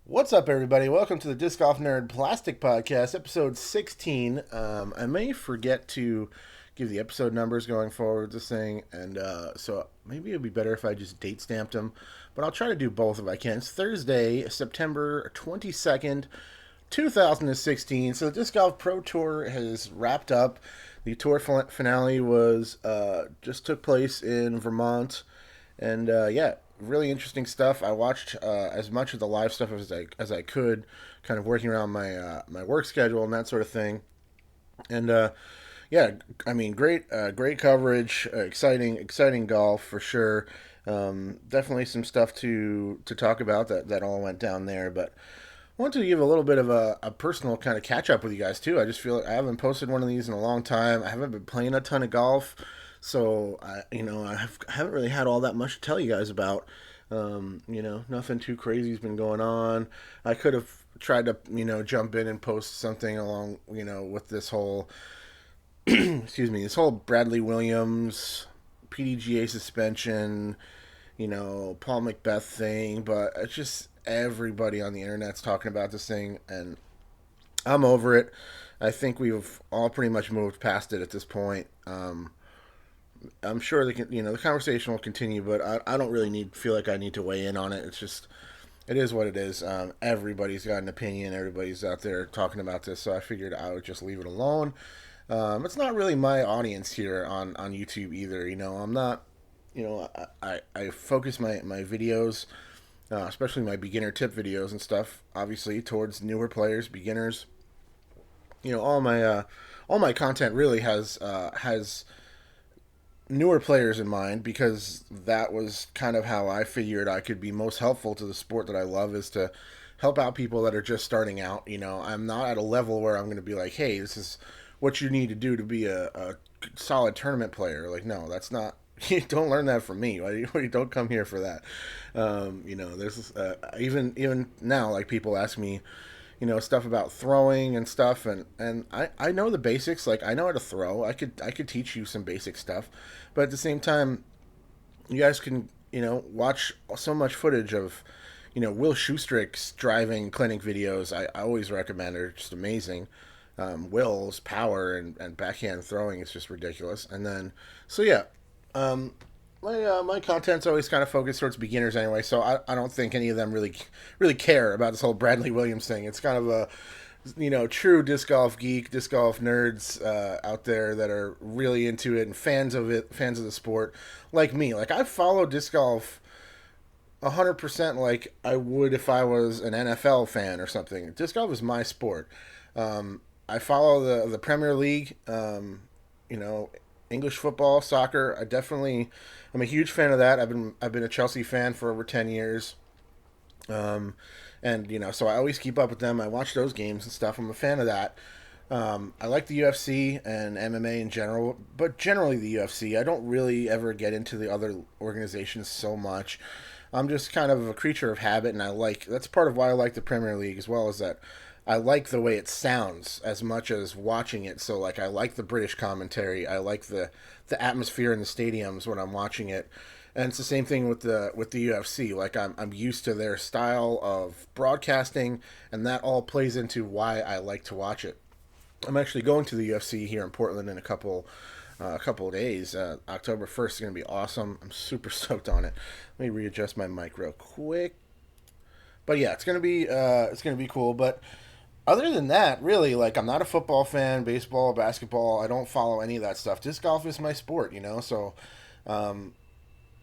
What's up, everybody? Welcome to the Disc Golf Nerd Plastic Podcast, episode 16. I may forget to give the episode numbers going forward with this thing, and so maybe it'd be better if I just date stamped them, but I'll try to do both if I can. It's Thursday, September 22nd, 2016. So the Disc Golf Pro Tour has wrapped up. The tour finale was just took place in Vermont, and yeah, really interesting stuff. I watched as much of the live stuff as I could, kind of working around my work schedule and that sort of thing. And yeah, I mean, great coverage, exciting golf for sure. Definitely some stuff to talk about that all went down there, but. I want to give a little bit of a personal kind of catch up with you guys too. I just feel like I haven't posted one of these in a long time. I haven't been playing a ton of golf, so I haven't really had all that much to tell you guys about. Nothing too crazy has been going on. I could have tried to jump in and post something along with this whole excuse me, this whole Bradley Williams PDGA suspension, Paul Macbeth thing, but it's just everybody on the internet's talking about this thing, and I'm over it. I think we've all pretty much moved past it at this point. I'm sure the conversation will continue, but I don't really feel like I need to weigh in on it. It's just it is what it is. Everybody's got an opinion. Everybody's out there talking about this, so I figured I would just leave it alone. It's not really my audience here on YouTube either. I'm not. I focus my videos, especially my beginner tip videos and stuff, obviously towards newer players, beginners. All my content really has newer players in mind because that was kind of how I figured I could be most helpful to the sport that I love is to help out people that are just starting out. I'm not at a level where I'm going to be like, hey, this is what you need to do to be a solid tournament player. Like, no, that's not. You don't learn that from me. You don't come here for that. There's even now, like people ask me, stuff about throwing and stuff, and I know the basics. Like I know how to throw. I could teach you some basic stuff, but at the same time, you guys can watch so much footage of Will Schusterick's driving clinic videos. I always recommend. They're just amazing. Will's power and backhand throwing is just ridiculous. And then so yeah, um, my content's always kind of focused towards beginners anyway, so I don't think any of them really care about this whole Bradley Williams thing. It's kind of a true disc golf geek, disc golf nerds out there that are really into it and fans of the sport, like me. Like I follow disc golf 100% like I would if I was an NFL fan or something. Disc golf is my sport. I follow the Premier League. You know, English football, soccer. I'm a huge fan of that. I've been a Chelsea fan for over 10 years. Um, and so I always keep up with them. I watch those games and stuff. I'm a fan of that. I like the UFC and MMA in general, but generally the UFC. I don't really ever get into the other organizations so much. I'm just kind of a creature of habit, and that's part of why I like the Premier League as well. Is that I like the way it sounds as much as watching it. So like I like the British commentary. I like the atmosphere in the stadiums when I'm watching it. And it's the same thing with the UFC. Like I'm used to their style of broadcasting, and that all plays into why I like to watch it. I'm actually going to the UFC here in Portland in a couple of days. October 1st is going to be awesome. I'm super stoked on it. Let me readjust my mic real quick. But yeah, it's gonna be cool. But other than that, really, like I'm not a football fan, baseball, basketball. I don't follow any of that stuff. Disc golf is my sport, So um,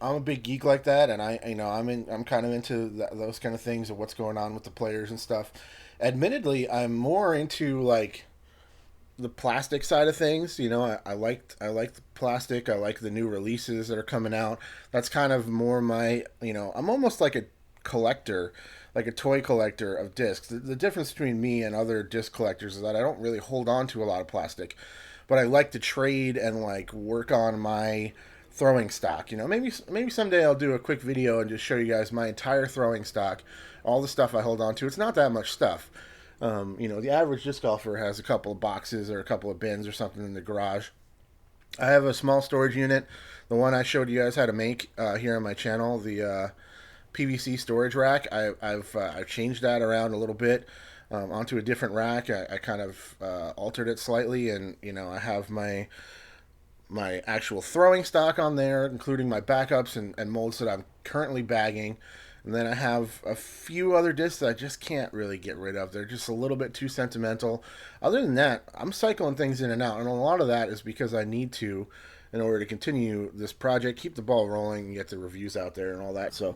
I'm a big geek like that, and I'm kind of into those kind of things of what's going on with the players and stuff. Admittedly, I'm more into like the plastic side of things. I like the plastic. I like the new releases that are coming out. That's kind of more my. I'm almost like a collector, like a toy collector of discs. The difference between me and other disc collectors is that I don't really hold on to a lot of plastic, but I like to trade and like work on my throwing stock. Maybe someday I'll do a quick video and just show you guys my entire throwing stock, all the stuff I hold on to. It's not that much stuff. The average disc golfer has a couple of boxes or a couple of bins or something in the garage. I have a small storage unit, the one I showed you guys how to make here on my channel. PVC storage rack. I've changed that around a little bit onto a different rack. I kind of altered it slightly, and I have my actual throwing stock on there, including my backups and molds that I'm currently bagging. And then I have a few other discs that I just can't really get rid of. They're just a little bit too sentimental. Other than that, I'm cycling things in and out. And a lot of that is because I need to in order to continue this project, keep the ball rolling, and get the reviews out there and all that. So,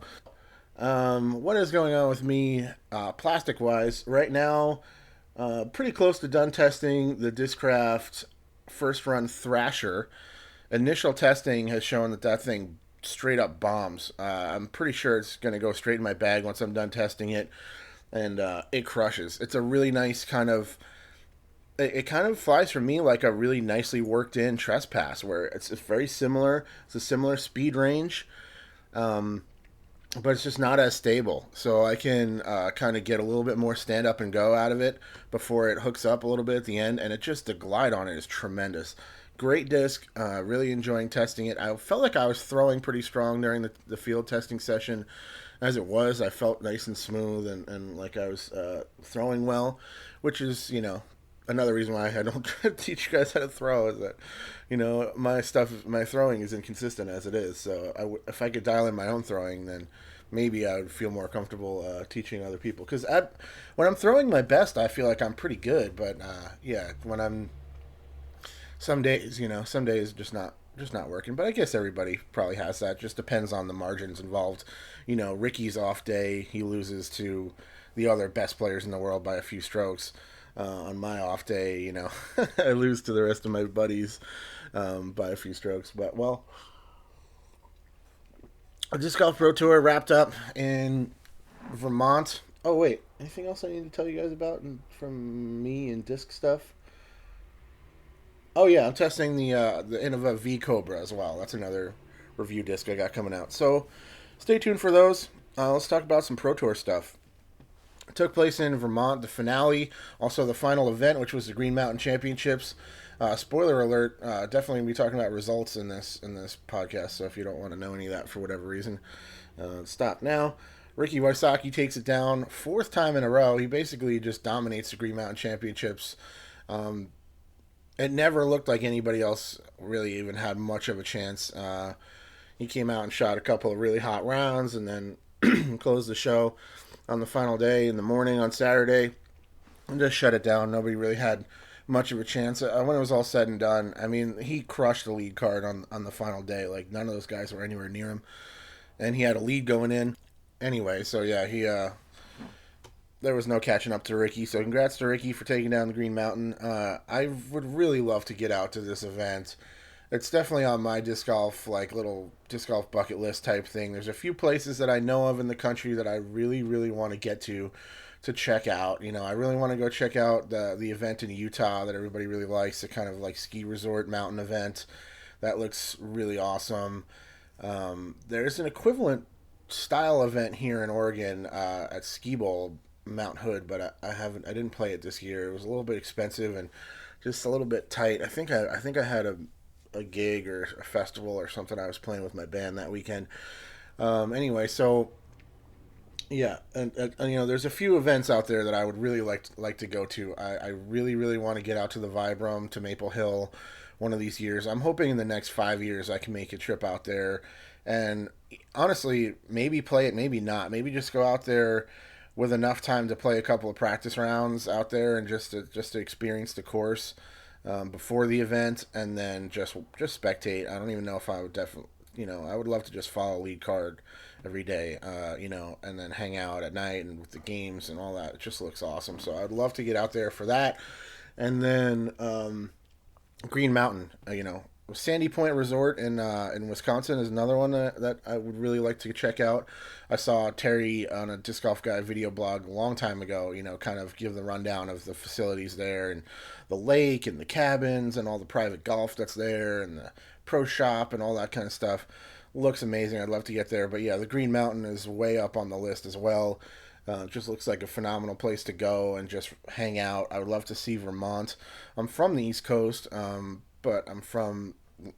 what is going on with me plastic wise? Right now, pretty close to done testing the Discraft first run Thrasher. Initial testing has shown that thing straight up bombs. I'm pretty sure it's going to go straight in my bag once I'm done testing it, and it crushes. It's a really nice kind of. It kind of flies for me like a really nicely worked in trespass, where it's very similar. It's a similar speed range, but it's just not as stable. So I can kind of get a little bit more stand up and go out of it before it hooks up a little bit at the end, and the glide on it is tremendous. Great disc. Really enjoying testing it. I felt like I was throwing pretty strong during the field testing session. As it was, I felt nice and smooth and like I was throwing well, which is, another reason why I don't teach you guys how to throw is that, my throwing is inconsistent as it is. So if I could dial in my own throwing, then maybe I would feel more comfortable teaching other people. Because when I'm throwing my best, I feel like I'm pretty good. But yeah, when I'm some days just not working. But I guess everybody probably has that. Just depends on the margins involved. Ricky's off day, he loses to the other best players in the world by a few strokes. On my off day, I lose to the rest of my buddies by a few strokes. But well, a disc golf pro tour wrapped up in Vermont. Oh wait, anything else I need to tell you guys about from me and disc stuff? Oh yeah, I'm testing the Innova V Cobra as well. That's another review disc I got coming out. So stay tuned for those. Let's talk about some Pro Tour stuff. It took place in Vermont. The finale, also the final event, which was the Green Mountain Championships. Spoiler alert! Definitely gonna be talking about results in this podcast. So if you don't want to know any of that for whatever reason, stop now. Ricky Wysocki takes it down, fourth time in a row. He basically just dominates the Green Mountain Championships. It never looked like anybody else really even had much of a chance. He came out and shot a couple of really hot rounds and then closed the show on the final day in the morning on Saturday and just shut it down. Nobody really had much of a chance. When it was all said and done, I mean, he crushed the lead card on the final day. Like, none of those guys were anywhere near him. And he had a lead going in. Anyway, so yeah, there was no catching up to Ricky. So congrats to Ricky for taking down the Green Mountain. I would really love to get out to this event. It's definitely on my disc golf, like little disc golf bucket list type thing. There's a few places that I know of in the country that I really, really want to get to check out. I really want to go check out the event in Utah that everybody really likes, the kind of like ski resort mountain event. That looks really awesome. There's an equivalent style event here in Oregon at Ski Bowl Mount Hood, but I didn't play it this year. It was a little bit expensive and just a little bit tight. I think I had a gig or a festival or something I was playing with my band that weekend. Anyway, so yeah, and there's a few events out there that I would really like to go to. I really really want to get out to the Vibram to Maple Hill one of these years. I'm hoping in the next 5 years I can make a trip out there, and honestly, maybe play it, maybe not. Maybe just go out there with enough time to play a couple of practice rounds out there and just to experience the course before the event, and then just spectate. I don't even know if I would definitely, I would love to just follow lead card every day, and then hang out at night and with the games and all that. It just looks awesome. So I'd love to get out there for that, and then Green Mountain, Sandy Point Resort in Wisconsin is another one that I would really like to check out. I saw Terry on a Disc Golf Guy video blog a long time ago, kind of give the rundown of the facilities there and the lake and the cabins and all the private golf that's there and the pro shop and all that kind of stuff. Looks amazing. I'd love to get there. But yeah, the Green Mountain is way up on the list as well. Just looks like a phenomenal place to go and just hang out. I would love to see Vermont. I'm from the East Coast, but I'm from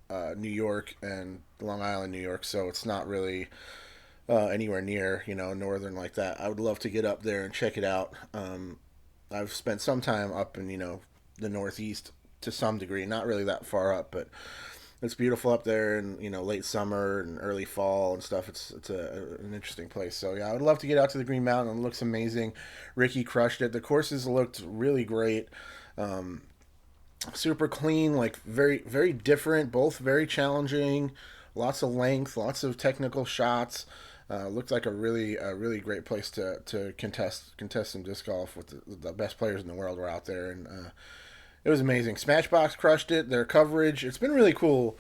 New York and Long Island, New York, so it's not really anywhere near, northern like that. I would love to get up there and check it out. I've spent some time up in the Northeast to some degree, not really that far up, but it's beautiful up there in late summer and early fall and stuff. It's an interesting place. So yeah, I would love to get out to the Green Mountain. It looks amazing. Ricky crushed it. The courses looked really great. Um, Super clean, like very very different. Both very challenging. Lots of length, lots of technical shots. Looked like a really great place to contest some disc golf with the best players in the world were out there, and it was amazing. Smashbox crushed it. Their coverage, it's been really cool.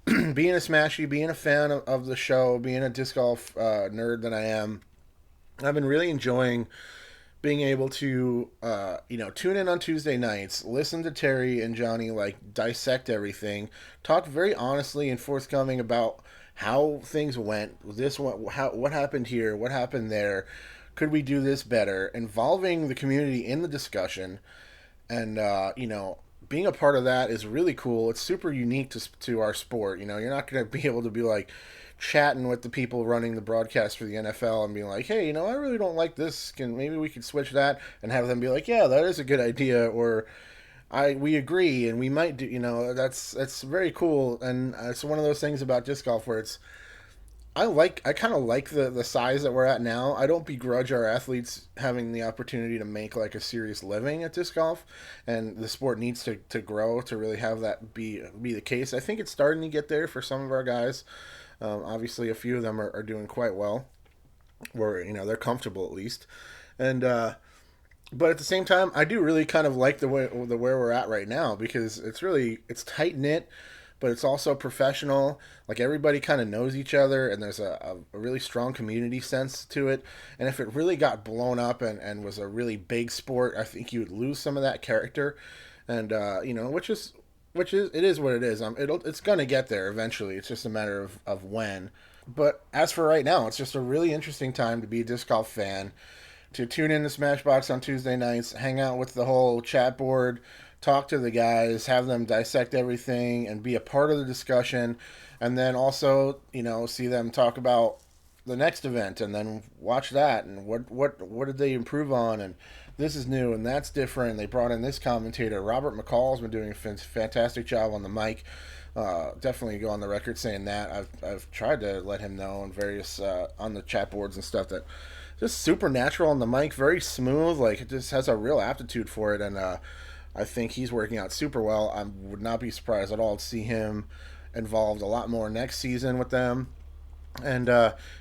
Being a Smashy, being a fan of the show, being a disc golf nerd that I am, I've been really enjoying being able to tune in on Tuesday nights, listen to Terry and Johnny like dissect everything, talk very honestly and forthcoming about how things went. What happened here, what happened there, could we do this better, involving the community in the discussion, and being a part of that is really cool. It's super unique to our sport. You're not going to be able to be like chatting with the people running the broadcast for the NFL and being like, hey, I really don't like this. Maybe we could switch that, and have them be like, yeah, that is a good idea, or we agree and we might do. That's very cool, and it's one of those things about disc golf where I kind of like the size that we're at now. I don't begrudge our athletes having the opportunity to make like a serious living at disc golf, and the sport needs to grow to really have that be the case. I think it's starting to get there for some of our guys. Obviously, a few of them are doing quite well, where they're comfortable at least, and but at the same time, I do really kind of like the where we're at right now, because it's tight knit, but it's also professional. Like everybody kind of knows each other, and there's a really strong community sense to it. And if it really got blown up and was a really big sport, I think you would lose some of that character. And which is it is what it is. It's gonna get there eventually. It's just a matter of when. But as for right now, it's just a really interesting time to be a disc golf fan, to tune in to Smashbox on Tuesday nights, hang out with the whole chat board, talk to the guys, have them dissect everything, and be a part of the discussion, and then also see them talk about the next event, and then watch that, and what did they improve on, and this is new and that's different. They brought in this commentator. Robert McCall's been doing a fantastic job on the mic. Definitely go on the record saying that. I've tried to let him know on various on the chat boards and stuff that just super natural on the mic, very smooth. Like it just has a real aptitude for it, and I think he's working out super well. I would not be surprised at all to see him involved a lot more next season with them. And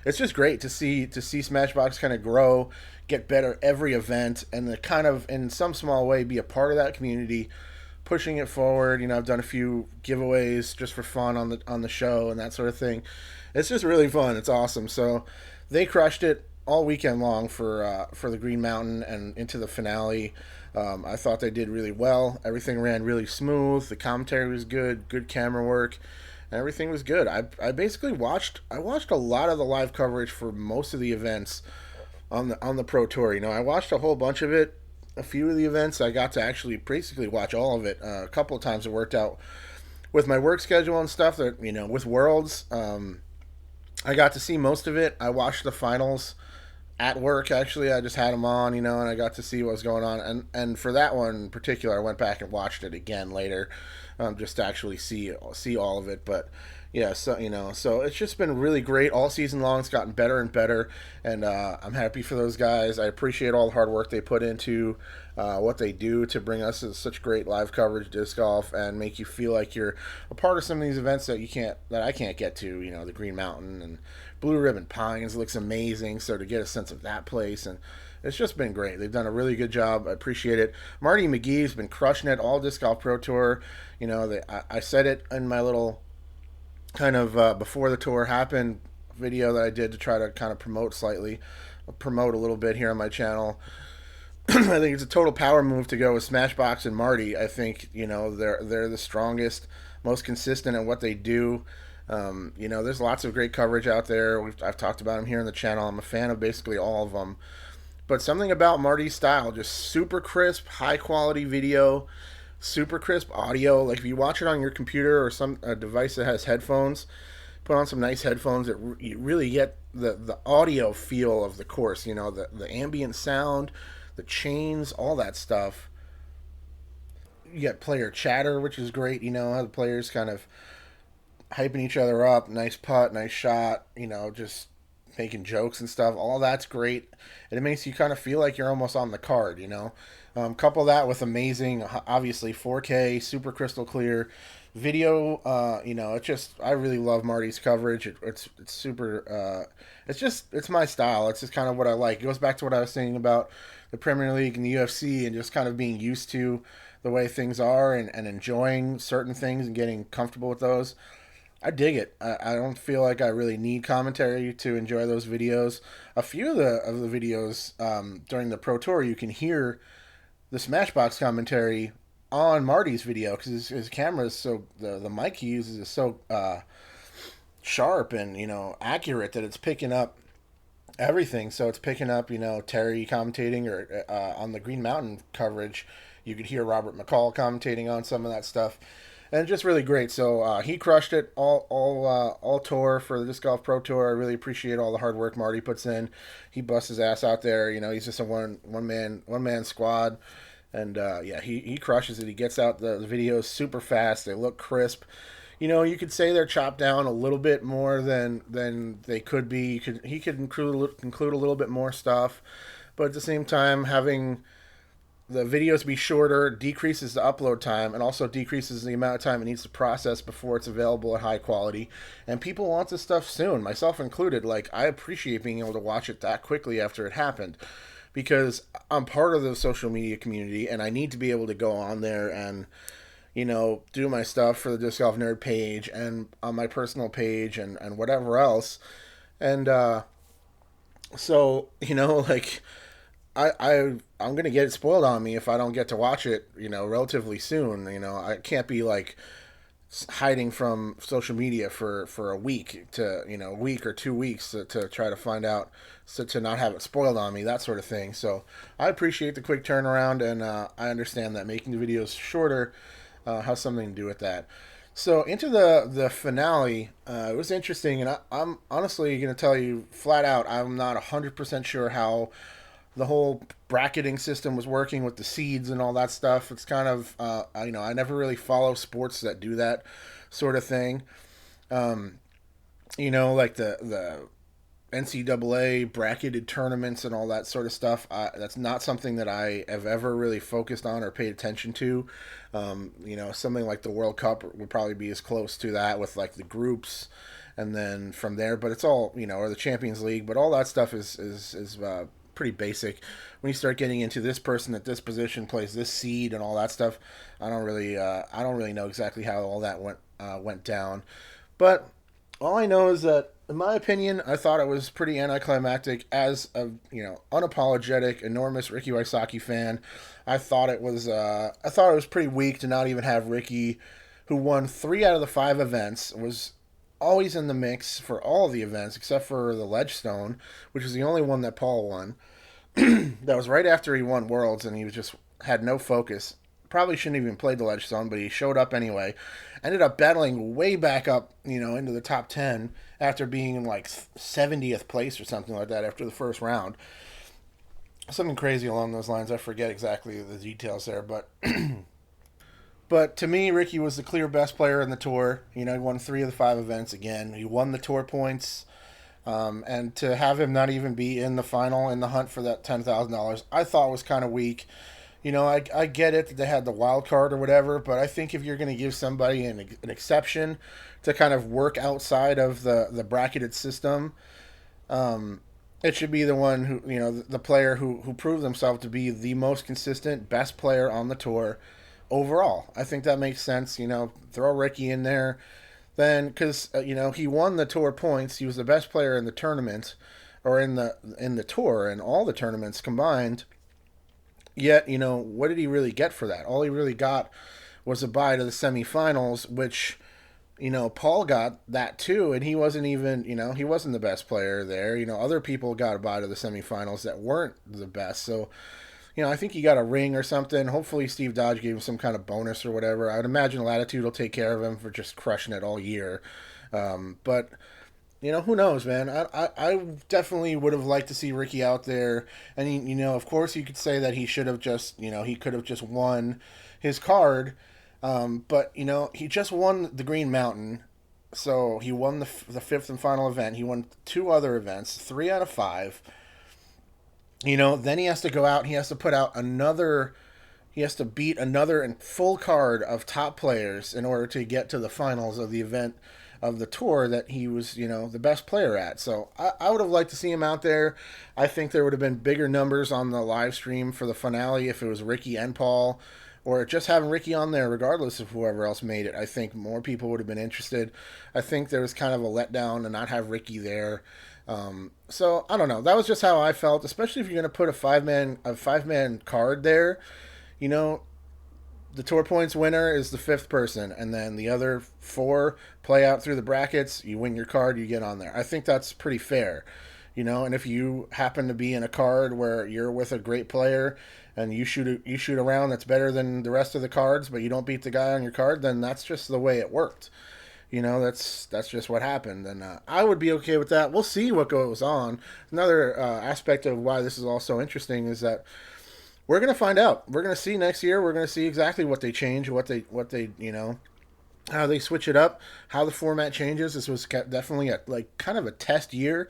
it's just great to see Smashbox kind of grow, get better every event, and to kind of in some small way be a part of that community, pushing it forward. I've done a few giveaways just for fun on the show and that sort of thing. It's just really fun. It's awesome. So they crushed it all weekend long for the Green Mountain and into the finale. I thought they did really well. Everything ran really smooth. The commentary was good. Good camera work. Everything was good. I basically watched a lot of the live coverage for most of the events on the Pro Tour. I watched a whole bunch of it. A few of the events I got to actually basically watch all of it. A couple of times it worked out with my work schedule and stuff that with Worlds. I got to see most of it. I watched the finals at work. Actually, I just had them on, and I got to see what was going on. And for that one in particular, I went back and watched it again later, just to actually see all of it. But yeah, so it's just been really great all season long. It's gotten better and better, and I'm happy for those guys. I appreciate all the hard work they put into what they do to bring us such great live coverage of disc golf and make you feel like you're a part of some of these events that I can't get to. The Green Mountain and Blue Ribbon Pines looks amazing, so to get a sense of that place, and it's just been great. They've done a really good job. I appreciate it. Marty McGee's been crushing it all disc golf pro tour. I said it in my little kind of before the tour happened video that I did to try to kind of promote a little bit here on my channel. I think it's a total power move to go with Smashbox and Marty. I think they're the strongest, most consistent in what they do. There's lots of great coverage out there. I've talked about them here on the channel. I'm a fan of basically all of them. But something about Marty's style, just super crisp, high quality video, super crisp audio. Like if you watch it on your computer or some device that has headphones, put on some nice headphones that you really get the audio feel of the course. You know, the ambient sound, the chains, all that stuff. You get player chatter, which is great. You know, how the players kind of hyping each other up. Nice putt, nice shot. You know, just making jokes and stuff. All that's great, and it makes you kind of feel like you're almost on the card. You know, couple that with amazing, obviously 4K, super crystal clear video. You know, it just I really love Marty's coverage. It's super. It's my style. It's just kind of what I like. It goes back to what I was saying about the Premier League and the UFC, and just kind of being used to the way things are, and enjoying certain things and getting comfortable with those. I dig it. I don't feel like I really need commentary to enjoy those videos. A few of the videos during the Pro Tour, you can hear the Smashbox commentary on Marty's video because his camera is so the mic he uses is so sharp and accurate that it's picking up everything. So it's picking up Terry commentating or on the Green Mountain coverage. You could hear Robert McCall commentating on some of that stuff, and just really great. So he crushed it all tour for the Disc Golf Pro Tour. I really appreciate all the hard work Marty puts in. He busts his ass out there. He's just a one man squad, and yeah, he crushes it. He gets out the videos super fast. They look crisp. You could say they're chopped down a little bit more than they could be. He could include a little bit more stuff, but at the same time, having the videos be shorter decreases the upload time and also decreases the amount of time it needs to process before it's available at high quality. And people want this stuff soon, myself included. Like, I appreciate being able to watch it that quickly after it happened because I'm part of the social media community and I need to be able to go on there and do my stuff for the Disc Golf Nerd page and on my personal page and whatever else. And so, like, I'm gonna get it spoiled on me if I don't get to watch it, relatively soon. I can't be like hiding from social media for a week a week or 2 weeks to try to find out, so to not have it spoiled on me, that sort of thing. So I appreciate the quick turnaround, and I understand that making the videos shorter has something to do with that. So into the finale, it was interesting, and I'm honestly going to tell you flat out, I'm not 100% sure how the whole bracketing system was working with the seeds and all that stuff. It's kind of, I never really follow sports that do that sort of thing. Like the NCAA bracketed tournaments and all that sort of stuff. That's not something that I have ever really focused on or paid attention to. Something like the World Cup would probably be as close to that with like the groups, and then from there. But it's all or the Champions League. But all that stuff is pretty basic. When you start getting into this person at this position plays this seed and all that stuff, I don't really know exactly how all that went down. But all I know is that, in my opinion, I thought it was pretty anticlimactic. As a unapologetic, enormous Ricky Wysocki fan, I thought it was pretty weak to not even have Ricky, who won 3 out of the 5 events, was always in the mix for all of the events except for the Ledgestone, which is the only one that Paul won. That was right after he won Worlds, and he was just had no focus. Probably shouldn't even played the Ledgestone, but he showed up anyway. Ended up battling way back up, into the top 10 after being in like 70th place or something like that after the first round. Something crazy along those lines. I forget exactly the details there, but but to me, Ricky was the clear best player in the tour. He won 3 of the 5 events again. He won the tour points. And to have him not even be in the final in the hunt for that $10,000, I thought was kind of weak. I get it that they had the wild card or whatever, but I think if you're going to give somebody an exception to kind of work outside of the bracketed system, it should be the one who, the player who proved themselves to be the most consistent, best player on the tour overall. I think that makes sense. Throw Ricky in there. Then, because he won the tour points, he was the best player in the tournament, or in the tour and all the tournaments combined. Yet, what did he really get for that? All he really got was a bye to the semifinals, which, Paul got that too, and he wasn't even, he wasn't the best player there. Other people got a bye to the semifinals that weren't the best. So, I think he got a ring or something. Hopefully Steve Dodge gave him some kind of bonus or whatever. I would imagine Latitude will take care of him for just crushing it all year. But who knows, man? I definitely would have liked to see Ricky out there. And, of course, you could say that he should have just, he could have just won his card. But, he just won the Green Mountain. So he won the fifth and final event. He won two other events, 3 out of 5. Then he has to go out and he has to put out another. He has to beat another in full card of top players in order to get to the finals of the event of the tour that he was, the best player at. So I would have liked to see him out there. I think there would have been bigger numbers on the live stream for the finale if it was Ricky and Paul, or just having Ricky on there, regardless of whoever else made it. I think more people would have been interested. I think there was kind of a letdown to not have Ricky there. So I don't know. That was just how I felt, especially if you're going to put a 5-man card there. You know, the tour points winner is the fifth person, and then the other four play out through the brackets. You win your card, you get on there. I think that's pretty fair. And if you happen to be in a card where you're with a great player and you shoot a round that's better than the rest of the cards, but you don't beat the guy on your card, then that's just the way it worked. That's just what happened, and I would be okay with that. We'll see what goes on. Another aspect of why this is also interesting is that we're gonna find out. We're gonna see next year. We're gonna see exactly what they change, what they how they switch it up, how the format changes. This was definitely kind of a test year,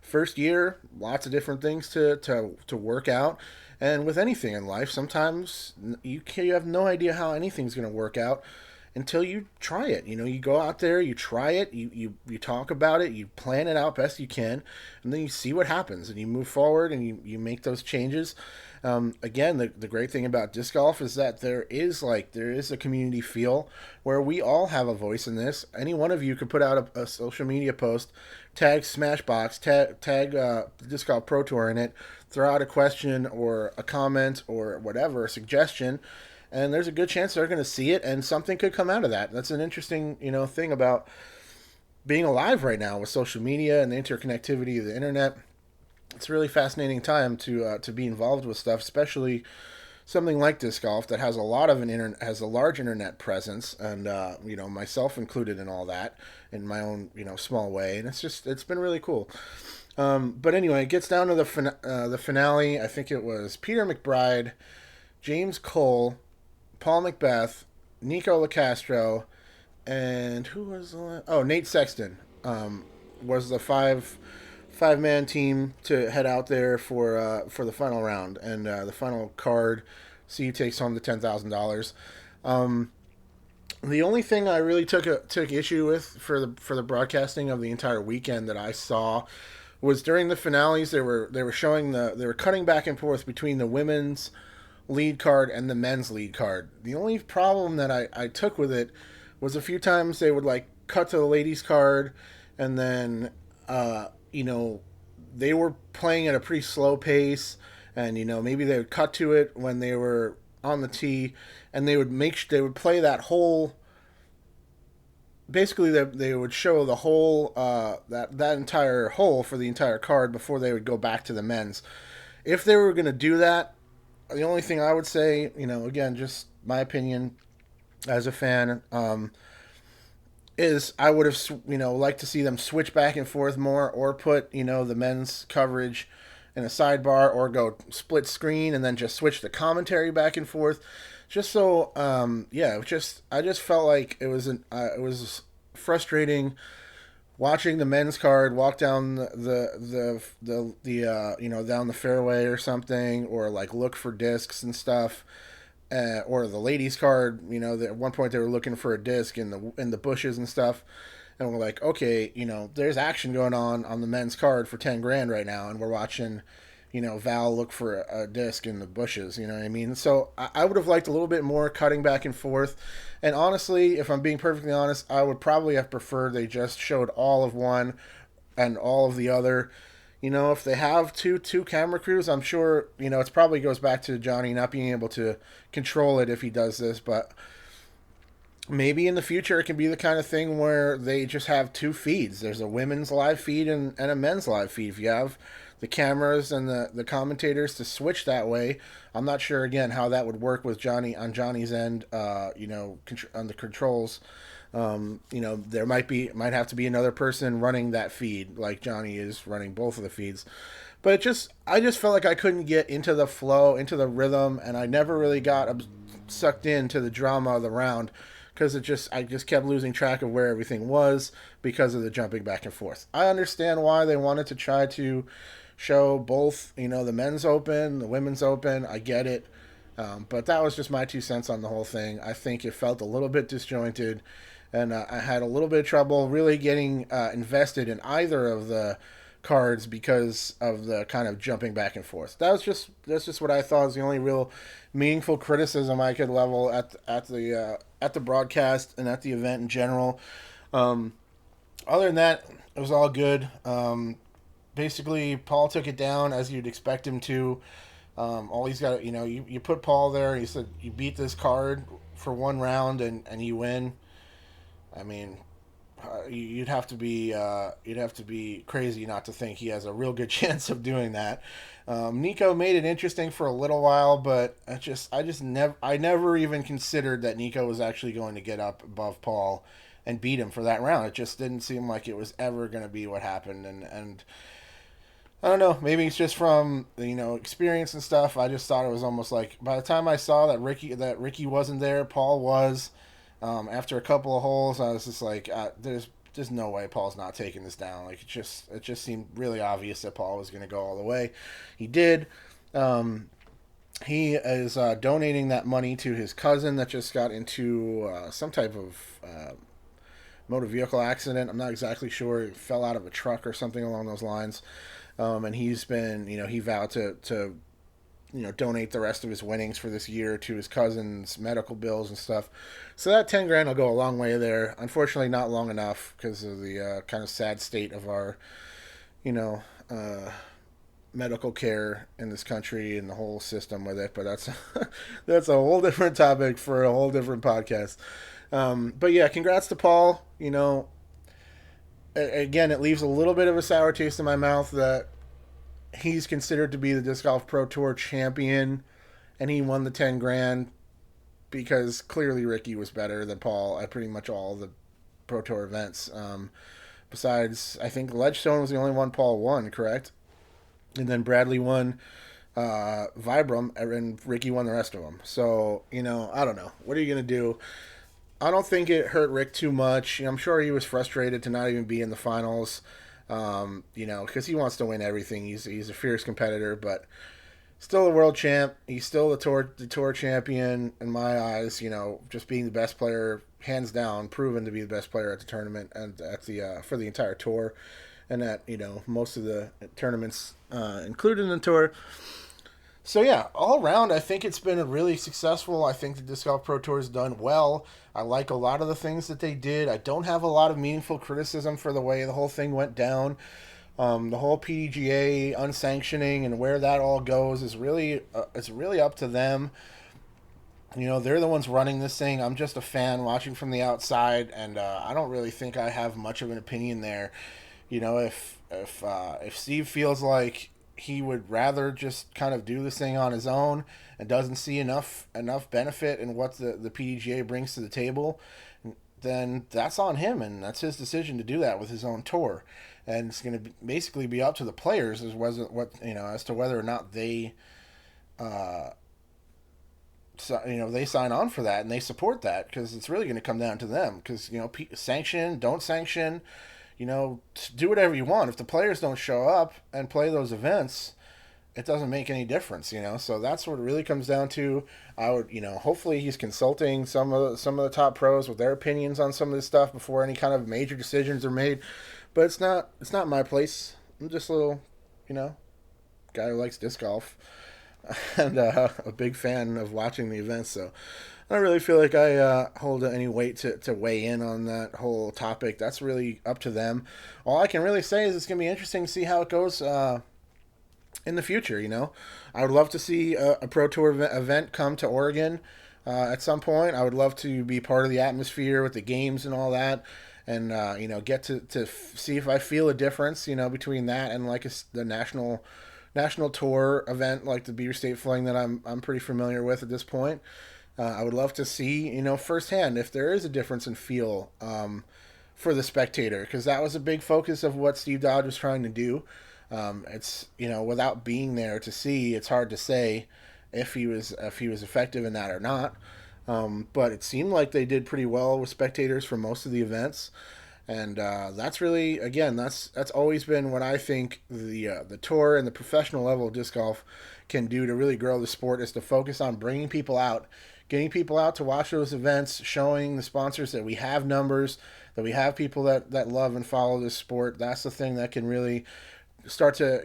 first year. Lots of different things to work out. And with anything in life, sometimes you have no idea how anything's going to work out until you try it. You go out there, you try it, you talk about it, you plan it out best you can, and then you see what happens, and you move forward, and you make those changes. Again, the great thing about disc golf is that there is a community feel where we all have a voice in this. Any one of you could put out a social media post, tag Smashbox, tag Disc Golf Pro Tour in it, throw out a question or a comment or whatever, a suggestion, and there's a good chance they're going to see it, and something could come out of that. That's an interesting, thing about being alive right now with social media and the interconnectivity of the internet. It's a really fascinating time to be involved with stuff, especially something like disc golf that has has a large internet presence, and myself included in all that in my own small way, and it's been really cool. But anyway, it gets down to the finale. I think it was Peter McBride, James Cole, Paul McBeth, Nico Locastro, and who was Nate Sexton was the five-man team to head out there for the final round, and the final card. See who takes home the $10,000. The only thing I really took issue with for the broadcasting of the entire weekend that I saw was during the finales. They were showing they were cutting back and forth between the women's lead card and the men's lead card. The only problem that I took with it was a few times they would cut to the ladies card, and then they were playing at a pretty slow pace, and maybe they would cut to it when they were on the tee, and they would play that whole. Basically, they would show the whole that entire hole for the entire card before they would go back to the men's. If they were going to do that, the only thing I would say, again, just my opinion as a fan, is I would have liked to see them switch back and forth more, or put the men's coverage in a sidebar, or go split screen and then just switch the commentary back and forth, just so I just felt like it was frustrating watching the men's card walk down the down the fairway or something, or look for discs and stuff. Or the ladies' card, at one point they were looking for a disc in the bushes and stuff, and we're like, okay, there's action going on the men's card for 10 grand right now, and we're watching, Val look for a disc in the bushes. You know what I mean? So I would have liked a little bit more cutting back and forth, and honestly, if I'm being perfectly honest, I would probably have preferred they just showed all of one and all of the other. If they have two camera crews, I'm sure, it probably goes back to Johnny not being able to control it if he does this, but maybe in the future it can be the kind of thing where they just have two feeds. There's a women's live feed and a men's live feed. If you have the cameras and the commentators to switch that way, I'm not sure, again, how that would work with Johnny on Johnny's end, on the controls. There might have to be another person running that feed, like Johnny is running both of the feeds. But I just felt like I couldn't get into the flow, into the rhythm, and I never really got sucked into the drama of the round because I just kept losing track of where everything was because of the jumping back and forth. I understand why they wanted to try to show both, the men's open, the women's open. I get it. But that was just my 2 cents on the whole thing. I think it felt a little bit disjointed, and I had a little bit of trouble really getting invested in either of the cards because of the kind of jumping back and forth. That's just what I thought was the only real meaningful criticism I could level at the broadcast and at the event in general. Other than that, it was all good. Basically, Paul took it down as you'd expect him to. All he's got, you put Paul there. He said you beat this card for one round and you win. I mean, you'd have to be crazy not to think he has a real good chance of doing that. Nico made it interesting for a little while, but I never even considered that Nico was actually going to get up above Paul and beat him for that round. It just didn't seem like it was ever going to be what happened, and I don't know. Maybe it's just from experience and stuff. I just thought it was almost like by the time I saw that Ricky wasn't there, Paul was. After a couple of holes, I was just like, there's no way Paul's not taking this down. Like it just seemed really obvious that Paul was going to go all the way. He did. He is donating that money to his cousin that just got into some type of motor vehicle accident. I'm not exactly sure. He fell out of a truck or something along those lines. And he's been, he vowed to donate the rest of his winnings for this year to his cousin's medical bills and stuff. So that 10 grand will go a long way there. Unfortunately, not long enough because of the kind of sad state of our, you know, medical care in this country and the whole system with it. But that's that's a whole different topic for a whole different podcast. But yeah, congrats to Paul. Again, it leaves a little bit of a sour taste in my mouth that he's considered to be the Disc Golf Pro Tour champion, and he won the 10 grand because clearly Ricky was better than Paul at pretty much all the Pro Tour events. Besides, I think Ledgestone was the only one Paul won, correct? And then Bradley won Vibram, and Ricky won the rest of them. So, I don't know. What are you going to do? I don't think it hurt Rick too much. I'm sure he was frustrated to not even be in the finals. Because he wants to win everything. He's a fierce competitor, but still a world champ. He's still the tour champion in my eyes. Just being the best player, hands down, proven to be the best player at the tournament and at the for the entire tour, and at most of the tournaments included in the tour. So yeah, all around, I think it's been really successful. I think the Disc Golf Pro Tour has done well. I like a lot of the things that they did. I don't have a lot of meaningful criticism for the way the whole thing went down. The whole PDGA unsanctioning and where that all goes is really it's really up to them. They're the ones running this thing. I'm just a fan watching from the outside, and I don't really think I have much of an opinion there. If Steve feels like he would rather just kind of do this thing on his own and doesn't see enough benefit in what the PDGA brings to the table, then that's on him, and that's his decision to do that with his own tour. And it's going to basically be up to the players as to whether or not they they sign on for that and they support that, because it's really going to come down to them. Because sanction, don't sanction, do whatever you want. If the players don't show up and play those events, it doesn't make any difference, So that's what it really comes down to. I would, hopefully he's consulting some of the top pros with their opinions on some of this stuff before any kind of major decisions are made. But it's not my place. I'm just a little, guy who likes disc golf and a big fan of watching the events. So I don't really feel like I hold any weight to weigh in on that whole topic. That's really up to them. All I can really say is it's going to be interesting to see how it goes in the future. I would love to see a Pro Tour event come to Oregon at some point. I would love to be part of the atmosphere with the games and all that, and get to see if I feel a difference between that and like the national tour event like the Beaver State Fling that I'm pretty familiar with at this point. I would love to see, firsthand if there is a difference in feel for the spectator, because that was a big focus of what Steve Dodge was trying to do. It's without being there to see, it's hard to say if he was effective in that or not. But it seemed like they did pretty well with spectators for most of the events, and that's really, again, that's always been what I think the tour and the professional level of disc golf can do to really grow the sport, is to focus on bringing people out, getting people out to watch those events, showing the sponsors that we have numbers, that we have people that love and follow this sport. That's the thing that can really start to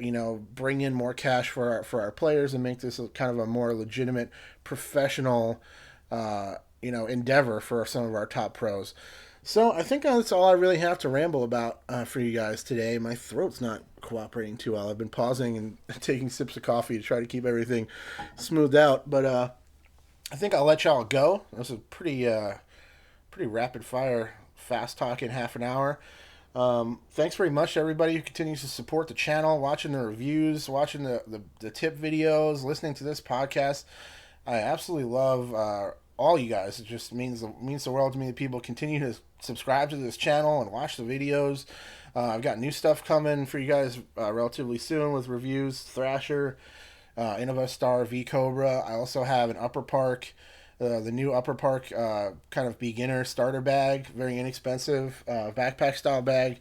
bring in more cash for our players and make this kind of a more legitimate professional endeavor for some of our top pros. So I think that's all I really have to ramble about for you guys today. My throat's not cooperating too well. I've been pausing and taking sips of coffee to try to keep everything smoothed out, but I think I'll let y'all go. That was a pretty rapid fire, fast talking half an hour. Thanks very much to everybody who continues to support the channel, watching the reviews, watching the tip videos, listening to this podcast. I absolutely love all you guys. It just means the world to me that people continue to subscribe to this channel and watch the videos. I've got new stuff coming for you guys relatively soon with reviews, Thrasher, Innovastar, V Cobra. I also have an Upper Park, the new Upper Park kind of beginner starter bag, very inexpensive backpack style bag.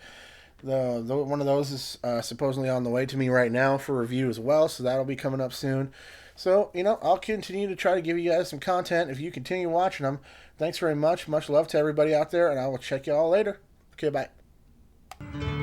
The one of those is supposedly on the way to me right now for review as well, so that'll be coming up soon. So, I'll continue to try to give you guys some content if you continue watching them. Thanks very much. Much love to everybody out there, and I will check you all later. Okay, bye.